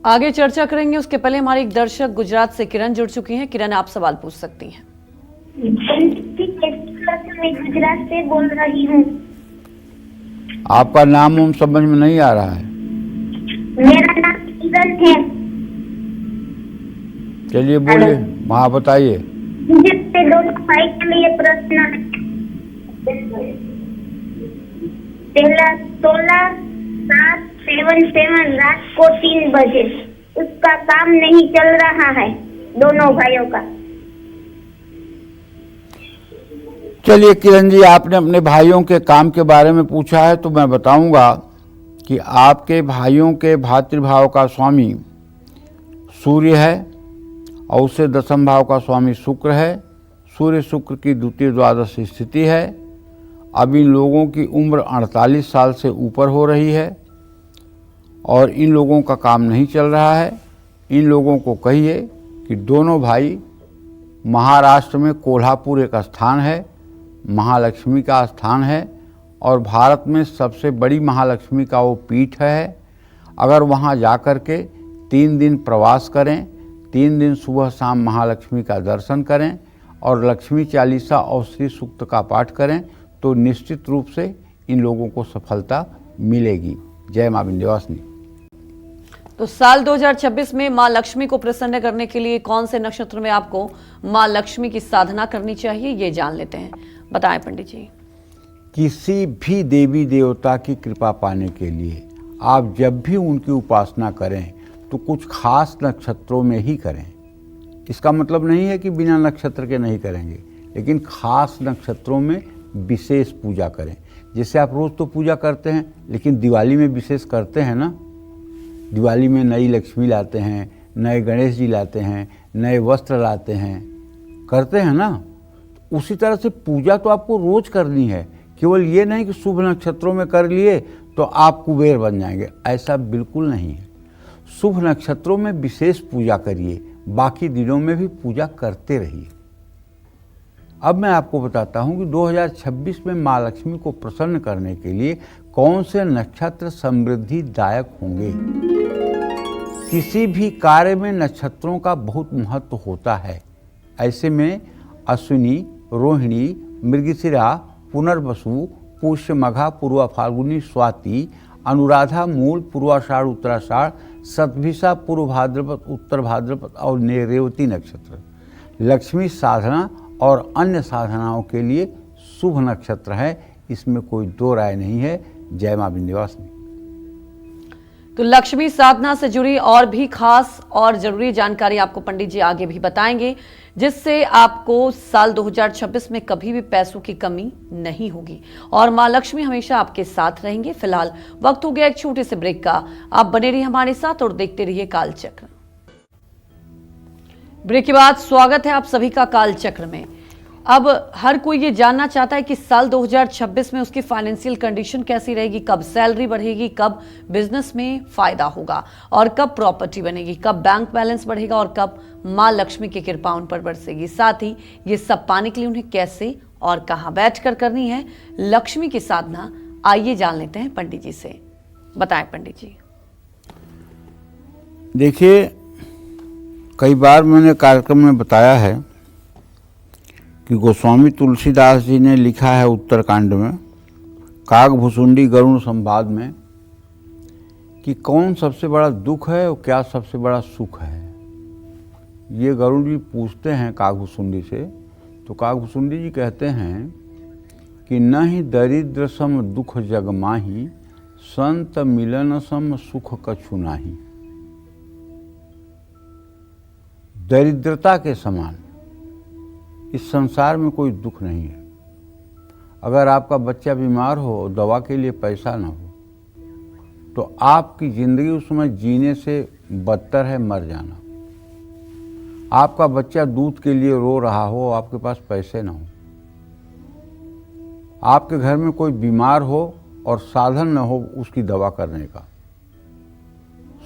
आगे चर्चा करेंगे, उसके पहले हमारे एक दर्शक गुजरात से किरण जुड़ चुकी हैं। किरण, आप सवाल पूछ सकती हैं। मैं गुजरात से बोल रही हूँ। आपका नाम उम समझ में नहीं आ रहा है। मेरा नाम किरण है। चलिए बोलिए, वहाँ बताइए। मुझे दोनों भाई के लिए प्रश्न है। पहला 16/7/7 रात को 3 बजे उसका काम नहीं चल रहा है दोनों भाइयों का। चलिए किरण जी, आपने अपने भाइयों के काम के बारे में पूछा है तो मैं बताऊंगा कि आपके भाइयों के भातृभाव का स्वामी सूर्य है और उससे दशम भाव का स्वामी शुक्र है। सूर्य शुक्र की द्वितीय द्वादश स्थिति है। अब इन लोगों की उम्र 48 साल से ऊपर हो रही है और इन लोगों का काम नहीं चल रहा है। इन लोगों को कहिए कि दोनों भाई, महाराष्ट्र में कोल्हापुर एक स्थान है, महालक्ष्मी का स्थान है और भारत में सबसे बड़ी महालक्ष्मी का वो पीठ है। अगर वहाँ जाकर के 3 दिन प्रवास करें, 3 दिन सुबह शाम महालक्ष्मी का दर्शन करें और लक्ष्मी चालीसा और श्री सूक्त का पाठ करें तो निश्चित रूप से इन लोगों को सफलता मिलेगी। जय मां विंध्यवासिनी। तो साल 2026 में मां लक्ष्मी को प्रसन्न करने के लिए कौन से नक्षत्र में आपको मां लक्ष्मी की साधना करनी चाहिए, ये जान लेते हैं। बताएं पंडित जी। किसी भी देवी देवता की कृपा पाने के लिए आप जब भी उनकी उपासना करें तो कुछ खास नक्षत्रों में ही करें। इसका मतलब नहीं है कि बिना नक्षत्र के नहीं करेंगे, लेकिन खास नक्षत्रों में विशेष पूजा करें। जैसे आप रोज़ तो पूजा करते हैं, लेकिन दिवाली में विशेष करते हैं ना। दिवाली में नई लक्ष्मी लाते हैं, नए गणेश जी लाते हैं, नए वस्त्र लाते हैं, करते हैं ना। उसी तरह से पूजा तो आपको रोज़ करनी है। केवल ये नहीं कि शुभ नक्षत्रों में कर लिए तो आप कुबेर बन जाएंगे, ऐसा बिल्कुल नहीं है। शुभ नक्षत्रों में विशेष पूजा करिए, बाकी दिनों में भी पूजा करते रहिए। अब मैं आपको बताता हूं कि 2026 में मां लक्ष्मी को प्रसन्न करने के लिए कौन से नक्षत्र समृद्धिदायक होंगे। किसी भी कार्य में नक्षत्रों का बहुत महत्व होता है। ऐसे में अश्विनी, रोहिणी, मृगशिरा, पुनर्वसु, पुष्य, मघा, पूर्वा फाल्गुनी, स्वाति, अनुराधा, मूल, पूर्वाषाढ़, उत्तराषाढ़, शतभिषा, पूर्व भाद्रपद, उत्तर भाद्रपद और रेवती नक्षत्र लक्ष्मी साधना और अन्य साधनाओं के लिए शुभ नक्षत्र है। इसमें कोई दो राय नहीं है। जय मां विंध्यवासिनी। तो लक्ष्मी साधना से जुड़ी और भी खास और जरूरी जानकारी आपको पंडित जी आगे भी बताएंगे, जिससे आपको साल 2026 में कभी भी पैसों की कमी नहीं होगी और मां लक्ष्मी हमेशा आपके साथ रहेंगे। फिलहाल वक्त हो गया एक छोटे से ब्रेक का। आप बने रहिए हमारे साथ और देखते रहिए कालचक्र। ब्रेक के बाद स्वागत है आप सभी का कालचक्र में। अब हर कोई ये जानना चाहता है कि साल 2026 में उसकी फाइनेंशियल कंडीशन कैसी रहेगी, कब सैलरी बढ़ेगी, कब बिजनेस में फायदा होगा और कब प्रॉपर्टी बनेगी, कब बैंक बैलेंस बढ़ेगा और कब मां लक्ष्मी की कृपा उन पर बरसेगी। साथ ही ये सब पाने के लिए उन्हें कैसे और कहां बैठकर करनी है लक्ष्मी की साधना, आइए जान लेते हैं पंडित जी से। बताएं पंडित जी। देखिए, कई बार मैंने कार्यक्रम में बताया है कि गोस्वामी तुलसीदास जी ने लिखा है उत्तरकांड में, काकभुसुंडी गरुड़ संवाद में, कि कौन सबसे बड़ा दुख है और क्या सबसे बड़ा सुख है। ये गरुड़ जी पूछते हैं काकभुसुंडी से, तो काकभुसुंडी जी कहते हैं कि न ही दरिद्र सम दुख जग माही, संत मिलन सम सुख कछु नाही। दरिद्रता के समान इस संसार में कोई दुख नहीं है। अगर आपका बच्चा बीमार हो और दवा के लिए पैसा ना हो तो आपकी ज़िंदगी उसमें जीने से बदतर है मर जाना। आपका बच्चा दूध के लिए रो रहा हो, आपके पास पैसे ना हो, आपके घर में कोई बीमार हो और साधन न हो उसकी दवा करने का,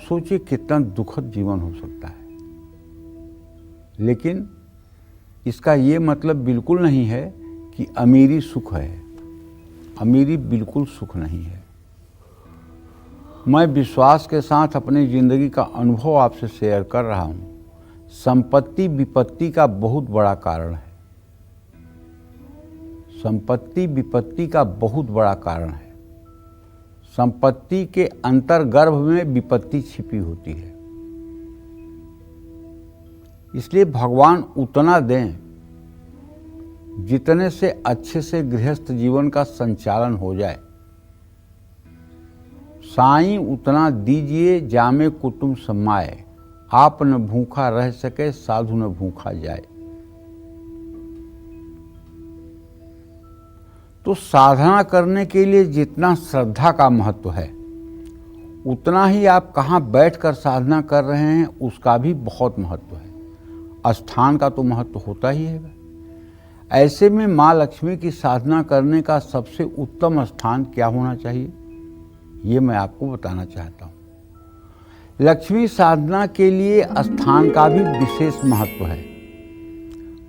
सोचिए कितना दुखद जीवन हो सकता है। लेकिन इसका ये मतलब बिल्कुल नहीं है कि अमीरी सुख है। अमीरी बिल्कुल सुख नहीं है। मैं विश्वास के साथ अपनी जिंदगी का अनुभव आपसे शेयर कर रहा हूँ। संपत्ति विपत्ति का बहुत बड़ा कारण है। संपत्ति विपत्ति का बहुत बड़ा कारण है। संपत्ति के अंतर्गर्भ में विपत्ति छिपी होती है। इसलिए भगवान उतना दें जितने से अच्छे से गृहस्थ जीवन का संचालन हो जाए। साईं उतना दीजिए जामे कुटुंब समाए, आप न भूखा रह सके साधु न भूखा जाए। तो साधना करने के लिए जितना श्रद्धा का महत्व है, उतना ही आप कहाँ बैठकर साधना कर रहे हैं उसका भी बहुत महत्व है। स्थान का तो महत्व होता ही है। ऐसे में माँ लक्ष्मी की साधना करने का सबसे उत्तम स्थान क्या होना चाहिए, ये मैं आपको बताना चाहता हूँ। लक्ष्मी साधना के लिए स्थान का भी विशेष महत्व है।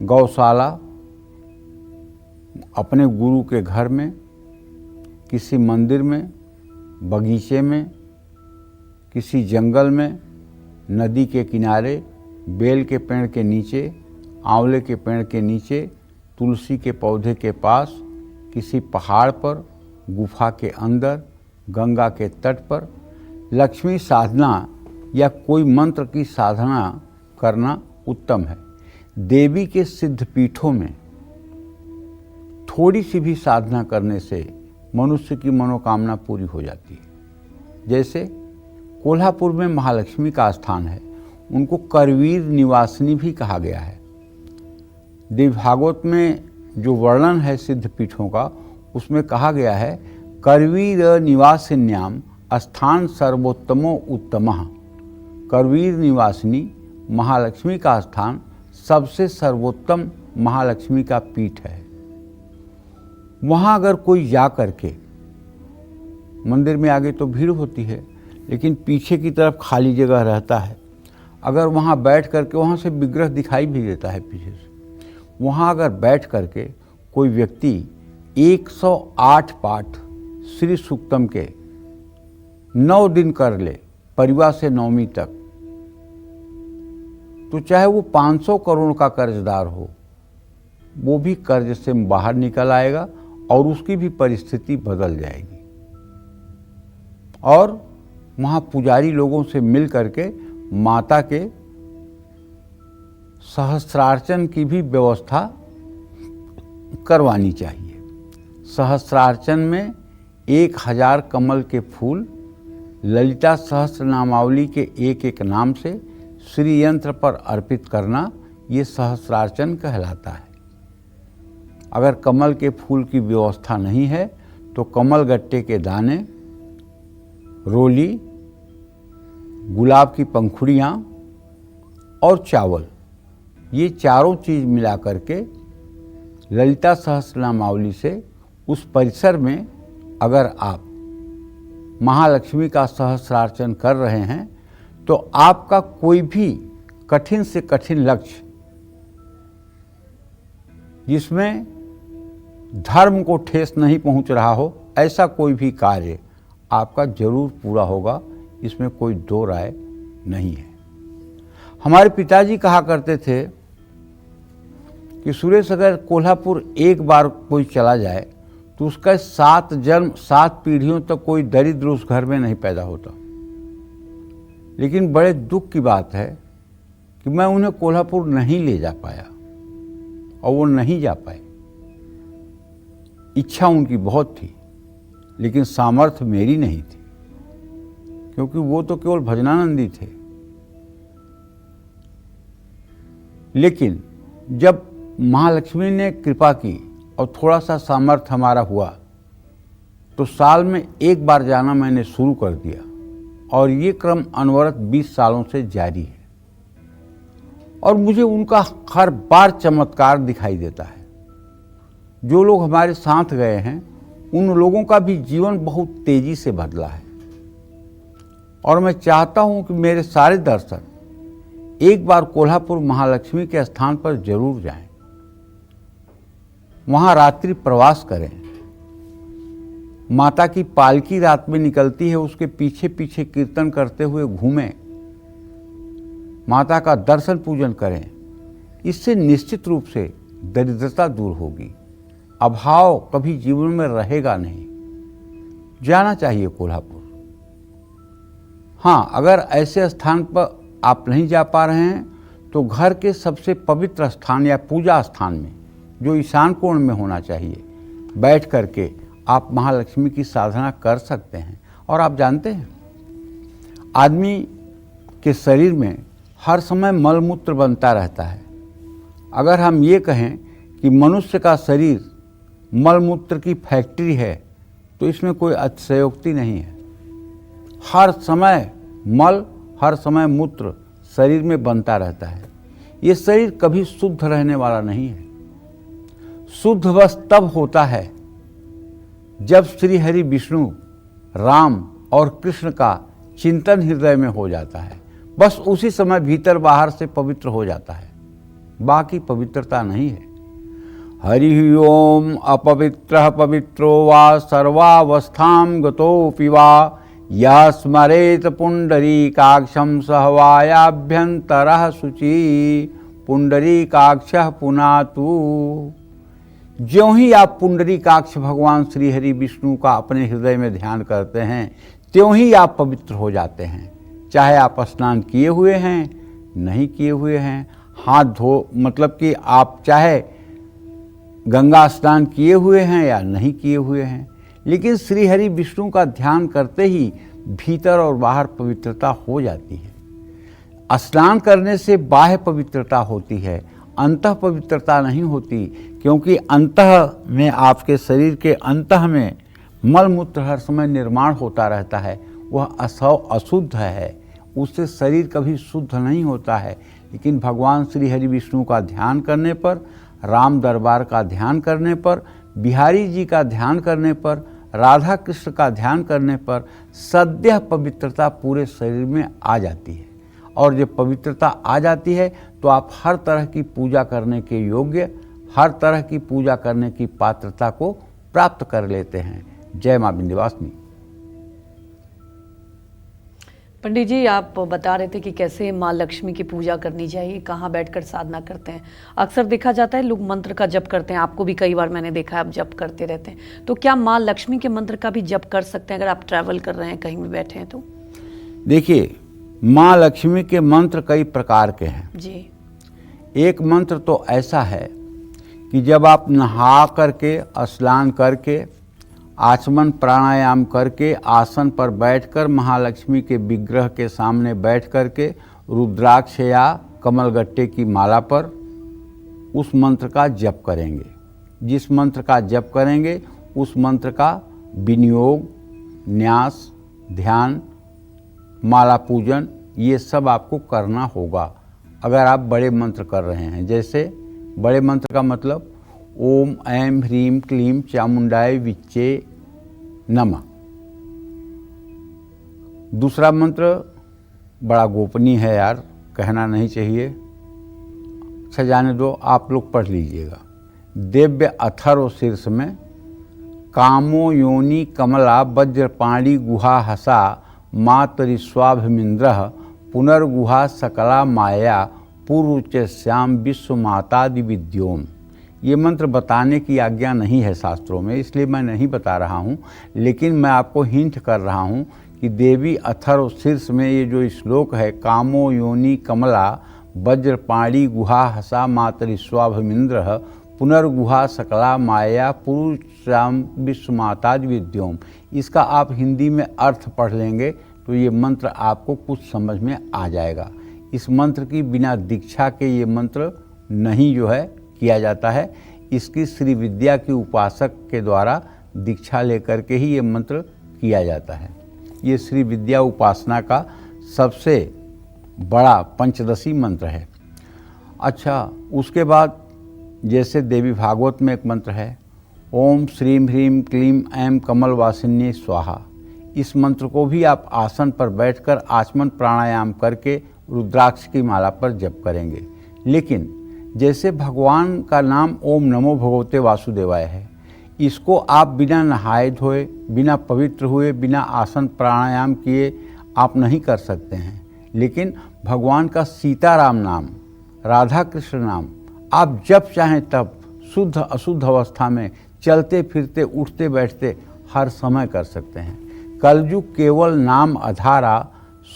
गौशाला, अपने गुरु के घर में, किसी मंदिर में, बगीचे में, किसी जंगल में, नदी के किनारे, बेल के पेड़ के नीचे, आंवले के पेड़ के नीचे, तुलसी के पौधे के पास, किसी पहाड़ पर, गुफा के अंदर, गंगा के तट पर लक्ष्मी साधना या कोई मंत्र की साधना करना उत्तम है। देवी के सिद्ध पीठों में थोड़ी सी भी साधना करने से मनुष्य की मनोकामना पूरी हो जाती है। जैसे कोल्हापुर में महालक्ष्मी का स्थान है, उनको करवीर निवासिनी भी कहा गया है। देवी भागवत में जो वर्णन है सिद्ध पीठों का, उसमें कहा गया है करवीर निवासिन्याम स्थान सर्वोत्तमो उत्तमः। करवीर निवासिनी महालक्ष्मी का स्थान सबसे सर्वोत्तम महालक्ष्मी का पीठ है। वहाँ अगर कोई जा करके, मंदिर में आगे तो भीड़ होती है लेकिन पीछे की तरफ खाली जगह रहता है, अगर वहाँ बैठ करके, वहाँ से विग्रह दिखाई भी देता है पीछे से, वहाँ अगर बैठ करके कोई व्यक्ति 108 पाठ श्री सूक्तम के 9 दिन कर ले, परिवार से नवमी तक, तो चाहे वो 500 करोड़ का कर्जदार हो, वो भी कर्ज से बाहर निकल आएगा और उसकी भी परिस्थिति बदल जाएगी। और वहाँ पुजारी लोगों से मिल करके माता के सहस्रार्चन की भी व्यवस्था करवानी चाहिए। सहस्रार्चन में 1000 कमल के फूल ललिता सहस्त्र नामावली के एक एक नाम से श्री यंत्र पर अर्पित करना, ये सहस्रार्चन कहलाता है। अगर कमल के फूल की व्यवस्था नहीं है तो कमल गट्टे के दाने, रोली, गुलाब की पंखुड़ियाँ और चावल, ये चारों चीज़ मिला करके ललिता सहस्रनामावली से उस परिसर में अगर आप महालक्ष्मी का सहस्रार्चन कर रहे हैं तो आपका कोई भी कठिन से कठिन लक्ष्य, जिसमें धर्म को ठेस नहीं पहुंच रहा हो, ऐसा कोई भी कार्य आपका जरूर पूरा होगा, इसमें कोई दो राय नहीं है। हमारे पिताजी कहा करते थे कि सुरेश, अगर कोल्हापुर एक बार कोई चला जाए तो उसका 7 जन्म 7 पीढ़ियों तक कोई दरिद्र उस घर में नहीं पैदा होता। लेकिन बड़े दुख की बात है कि मैं उन्हें कोल्हापुर नहीं ले जा पाया और वो नहीं जा पाए। इच्छा उनकी बहुत थी लेकिन सामर्थ्य मेरी नहीं थी, क्योंकि वो तो केवल भजनानंदी थे। लेकिन जब महालक्ष्मी ने कृपा की और थोड़ा सा सामर्थ्य हमारा हुआ तो साल में एक बार जाना मैंने शुरू कर दिया और ये क्रम अनवरत 20 सालों से जारी है। और मुझे उनका हर बार चमत्कार दिखाई देता है। जो लोग हमारे साथ गए हैं उन लोगों का भी जीवन बहुत तेजी से बदला है। और मैं चाहता हूं कि मेरे सारे दर्शक एक बार कोल्हापुर महालक्ष्मी के स्थान पर जरूर जाएं, वहां रात्रि प्रवास करें, माता की पालकी रात में निकलती है, उसके पीछे पीछे कीर्तन करते हुए घूमें, माता का दर्शन पूजन करें। इससे निश्चित रूप से दरिद्रता दूर होगी, अभाव कभी जीवन में रहेगा नहीं। जाना चाहिए कोल्हापुर। हाँ, अगर ऐसे स्थान पर आप नहीं जा पा रहे हैं तो घर के सबसे पवित्र स्थान या पूजा स्थान में, जो ईशान कोण में होना चाहिए, बैठ करके आप महालक्ष्मी की साधना कर सकते हैं। और आप जानते हैं, आदमी के शरीर में हर समय मलमूत्र बनता रहता है। अगर हम ये कहें कि मनुष्य का शरीर मलमूत्र की फैक्ट्री है तो इसमें कोई अतिशयोक्ति नहीं है। हर समय मल, हर समय मूत्र शरीर में बनता रहता है। ये शरीर कभी शुद्ध रहने वाला नहीं है। शुद्ध बस तब होता है जब श्री हरि विष्णु, राम और कृष्ण का चिंतन हृदय में हो जाता है। बस उसी समय भीतर बाहर से पवित्र हो जाता है, बाकी पवित्रता नहीं है। हरि ओम अपवित्रः पवित्रो वा सर्वावस्थां गतोऽपि वा यः स्मरेत पुंडरीकाक्षं सहवायाभ्यंतरः शुचि पुंडरीकाक्षः पुनातु। ज्यों ही आप पुंडरीकाक्ष भगवान श्री हरि विष्णु का अपने हृदय में ध्यान करते हैं, त्यों ही आप पवित्र हो जाते हैं। चाहे आप स्नान किए हुए हैं, नहीं किए हुए हैं, हाथ धो, मतलब कि आप चाहे गंगा स्नान किए हुए हैं या नहीं किए हुए हैं, लेकिन श्री हरि विष्णु का ध्यान करते ही भीतर और बाहर पवित्रता हो जाती है। स्नान करने से बाह्य पवित्रता होती है, अंतः पवित्रता नहीं होती, क्योंकि अंतः में, आपके शरीर के अंतः में मलमूत्र हर समय निर्माण होता रहता है। वह अशुद्ध है, उससे शरीर कभी शुद्ध नहीं होता है। लेकिन भगवान श्री हरि विष्णु का ध्यान करने पर, राम दरबार का ध्यान करने पर, बिहारी जी का ध्यान करने पर, राधा कृष्ण का ध्यान करने पर सद्यः पवित्रता पूरे शरीर में आ जाती है। और जब पवित्रता आ जाती है तो आप हर तरह की पूजा करने के योग्य, हर तरह की पूजा करने की पात्रता को प्राप्त कर लेते हैं। जय मां विंध्यवासिनी। पंडित जी, आप बता रहे थे कि कैसे माँ लक्ष्मी की पूजा करनी चाहिए, कहाँ बैठकर साधना करते हैं। अक्सर देखा जाता है लोग मंत्र का जप करते हैं, आपको भी कई बार मैंने देखा है आप जप करते रहते हैं। तो क्या माँ लक्ष्मी के मंत्र का भी जप कर सकते हैं अगर आप ट्रैवल कर रहे हैं, कहीं भी बैठे हैं तो? देखिए, माँ लक्ष्मी के मंत्र कई प्रकार के हैं जी। एक मंत्र तो ऐसा है कि जब आप नहा करके, स्नान करके, आचमन प्राणायाम करके आसन पर बैठकर महालक्ष्मी के विग्रह के सामने बैठ करके रुद्राक्ष या कमलगट्टे की माला पर उस मंत्र का जप करेंगे। जिस मंत्र का जप करेंगे उस मंत्र का विनियोग, न्यास, ध्यान, माला पूजन, ये सब आपको करना होगा अगर आप बड़े मंत्र कर रहे हैं। जैसे बड़े मंत्र का मतलब ओम ऐं ह्रीं क्लीं चामुंडाय विच्चे नमः। दूसरा मंत्र बड़ा गोपनीय है यार, कहना नहीं चाहिए, अच्छा जाने दो, आप लोग पढ़ लीजिएगा। दिव्य अथर्व शीर्ष में कामो योनि कमला वज्रपाणी गुहा हसा मातरिस्वाभिमिंद्र पुनर्गुहा सकला माया पूर्वश्याम विश्व मातादि विद्योम। ये मंत्र बताने की आज्ञा नहीं है शास्त्रों में, इसलिए मैं नहीं बता रहा हूँ, लेकिन मैं आपको हिंट कर रहा हूँ कि देवी अथर्व शीर्ष में ये जो श्लोक है, कामो योनि कमला वज्रपाणी गुहा हसा मातरिस्वाभिमिंद्र पुनर्गुहा सकला माया पुरुषाम विश्व मातादि विद्योम, इसका आप हिंदी में अर्थ पढ़ लेंगे तो ये मंत्र आपको कुछ समझ में आ जाएगा। इस मंत्र की बिना दीक्षा के ये मंत्र नहीं जो है किया जाता है, इसकी श्री विद्या की उपासक के द्वारा दीक्षा लेकर के ही ये मंत्र किया जाता है। ये श्री विद्या उपासना का सबसे बड़ा पंचदशी मंत्र है। अच्छा, उसके बाद जैसे देवी भागवत में एक मंत्र है, ओम श्रीं ह्रीं क्लीं ऐं कमलवासिन्ये स्वाहा। इस मंत्र को भी आप आसन पर बैठकर आचमन प्राणायाम करके रुद्राक्ष की माला पर जप करेंगे। लेकिन जैसे भगवान का नाम ओम नमो भगवते वासुदेवाय है, इसको आप बिना नहाए धोए, बिना पवित्र हुए, बिना आसन प्राणायाम किए आप नहीं कर सकते हैं। लेकिन भगवान का सीताराम नाम, राधा कृष्ण नाम आप जब चाहें तब शुद्ध अशुद्ध अवस्था में चलते फिरते उठते बैठते हर समय कर सकते हैं। कलयुग केवल नाम आधारा,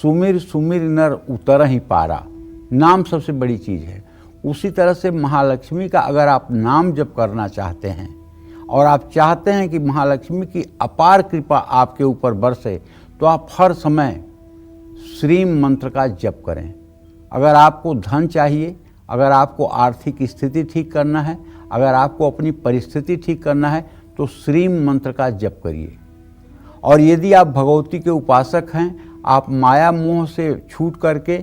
सुमिर सुमिर नर उतर ही पारा। नाम सबसे बड़ी चीज़ है। उसी तरह से महालक्ष्मी का अगर आप नाम जप करना चाहते हैं और आप चाहते हैं कि महालक्ष्मी की अपार कृपा आपके ऊपर बरसे, तो आप हर समय श्रीम मंत्र का जप करें। अगर आपको धन चाहिए, अगर आपको आर्थिक स्थिति ठीक करना है, अगर आपको अपनी परिस्थिति ठीक करना है, तो श्रीम मंत्र का जप करिए। और यदि आप भगवती के उपासक हैं, आप माया मोह से छूट करके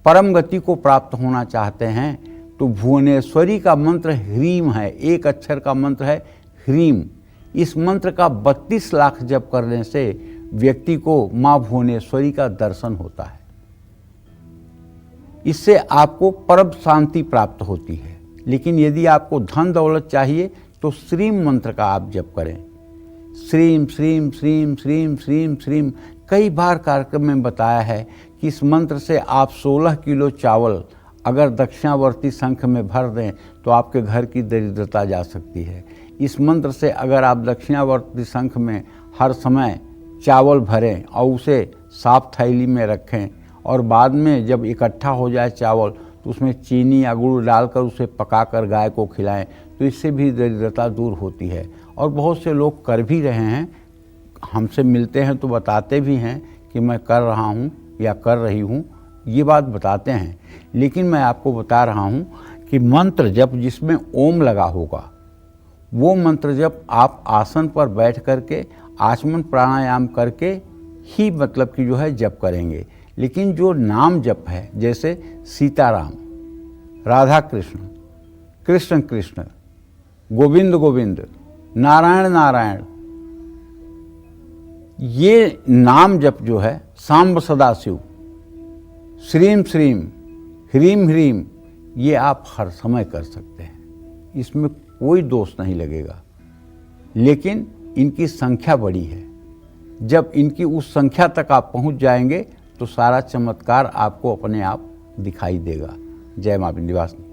परम गति को प्राप्त होना चाहते हैं, तो भुवनेश्वरी का मंत्र ह्रीम है, एक अक्षर का मंत्र है ह्रीम। इस मंत्र का 32 लाख जप करने से व्यक्ति को माँ भुवनेश्वरी का दर्शन होता है। इससे आपको परम शांति प्राप्त होती है। लेकिन यदि आपको धन दौलत चाहिए तो श्रीम मंत्र का आप जप करें। श्रीम श्रीम श्रीम श्रीम श्रीम श्रीम कई बार कार्यक्रम में बताया है कि इस मंत्र से आप 16 किलो चावल अगर दक्षिणावर्ती शंख में भर दें तो आपके घर की दरिद्रता जा सकती है। इस मंत्र से अगर आप दक्षिणावर्ती शंख में हर समय चावल भरें और उसे साफ थैली में रखें और बाद में जब इकट्ठा हो जाए चावल तो उसमें चीनी या गुड़ डालकर उसे पकाकर गाय को खिलाएं, तो इससे भी दरिद्रता दूर होती है। और बहुत से लोग कर भी रहे हैं, हमसे मिलते हैं तो बताते भी हैं कि मैं कर रहा हूँ या कर रही हूँ, ये बात बताते हैं। लेकिन मैं आपको बता रहा हूँ कि मंत्र जप जिसमें ओम लगा होगा, वो मंत्र जप आप आसन पर बैठ करके आचमन प्राणायाम करके ही मतलब कि जो है जप करेंगे। लेकिन जो नाम जप है, जैसे सीताराम, राधा कृष्ण, कृष्ण कृष्ण, गोविंद गोविंद, नारायण नारायण, ये नाम जप जो है, सांब सदाशिव, श्रीम श्रीम, ह्रीम ह्रीम, ये आप हर समय कर सकते हैं। इसमें कोई दोष नहीं लगेगा। लेकिन इनकी संख्या बड़ी है। जब इनकी उस संख्या तक आप पहुंच जाएंगे तो सारा चमत्कार आपको अपने आप दिखाई देगा। जय मां विंध्यवासिनी।